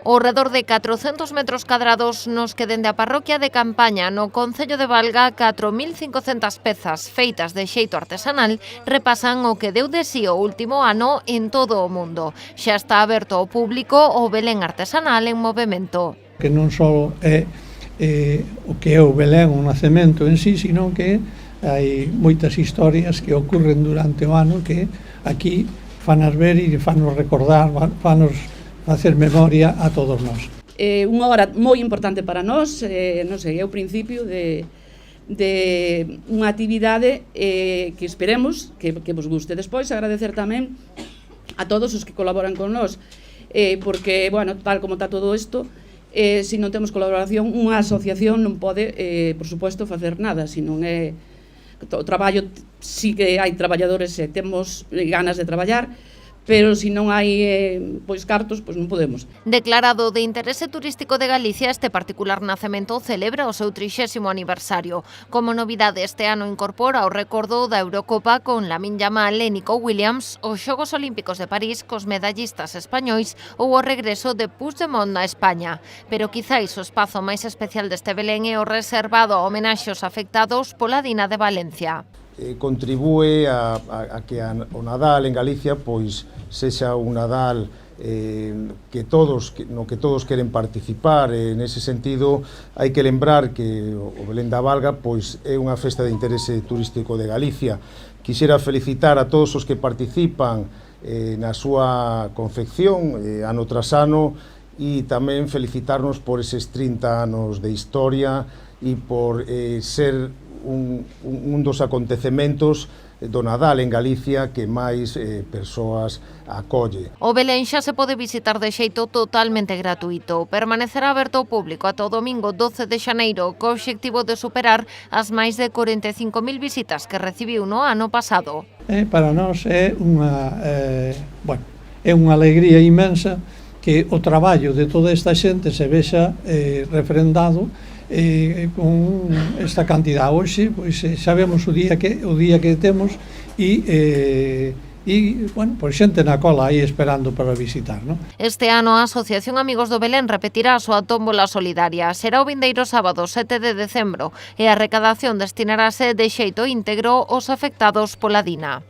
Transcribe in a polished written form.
Ao redor de 400 metros cadrados nos que dende a parroquia de Campaña no concello de Valga 4.500 pezas feitas de xeito artesanal repasan o que deu de si o último ano en todo o mundo. Xa está aberto ao público o Belén artesanal en movemento. Que non só é o que é o Belén, o nacemento en sí, sino que hai moitas historias que ocurren durante o ano que aquí fanos ver e fanos recordar, fanos facer memoria a todos nós. Unha hora moi importante para nós, non sei, é o principio de unha actividade que esperemos que vos guste. Despois agradecer tamén a todos os que colaboran con nós, porque, bueno, tal como está todo isto, se non temos colaboración, unha asociación non pode, por suposto, facer nada, se non é o traballo, sí que hai traballadores e temos ganas de traballar, pero se non hai pois cartos, pois non podemos. Declarado de interese turístico de Galicia, este particular nacemento celebra o seu 30º aniversario. Como novidade, este ano incorpora o recordo da Eurocopa con Lamine Yamal e Nico Williams, os Xogos Olímpicos de París cos medallistas españois ou o regreso de Puigdemont na España. Pero quizáis o espazo máis especial deste Belén é o reservado a homenaxes afectados pola Dina de Valencia. Contribúe a que o Nadal en Galicia pois sexa un Nadal no que todos queren participar. Nese sentido, hai que lembrar que o Belén da Valga pois é unha festa de interese turístico de Galicia. Quixera felicitar a todos os que participan na súa confección ano tras ano e tamén felicitarnos por eses 30 anos de historia e por ser un dos acontecementos do Nadal en Galicia que máis persoas acolle. O Belén xa se pode visitar de xeito totalmente gratuito. Permanecerá aberto ao público ata o domingo 12 de xaneiro co obxectivo de superar as máis de 45.000 visitas que recibiu no ano pasado. Para nós é unha alegría inmensa que o traballo de toda esta xente se vexa refrendado con esta cantidad. Hoxe pois sabemos o día que temos e bueno, pois xente na cola aí esperando para visitar, non? Este ano a Asociación Amigos do Belén repetirá a súa tómbola solidaria. Será o vindeiro sábado 7 de decembro e a recadación destinarase de xeito íntegro aos afectados pola Dina.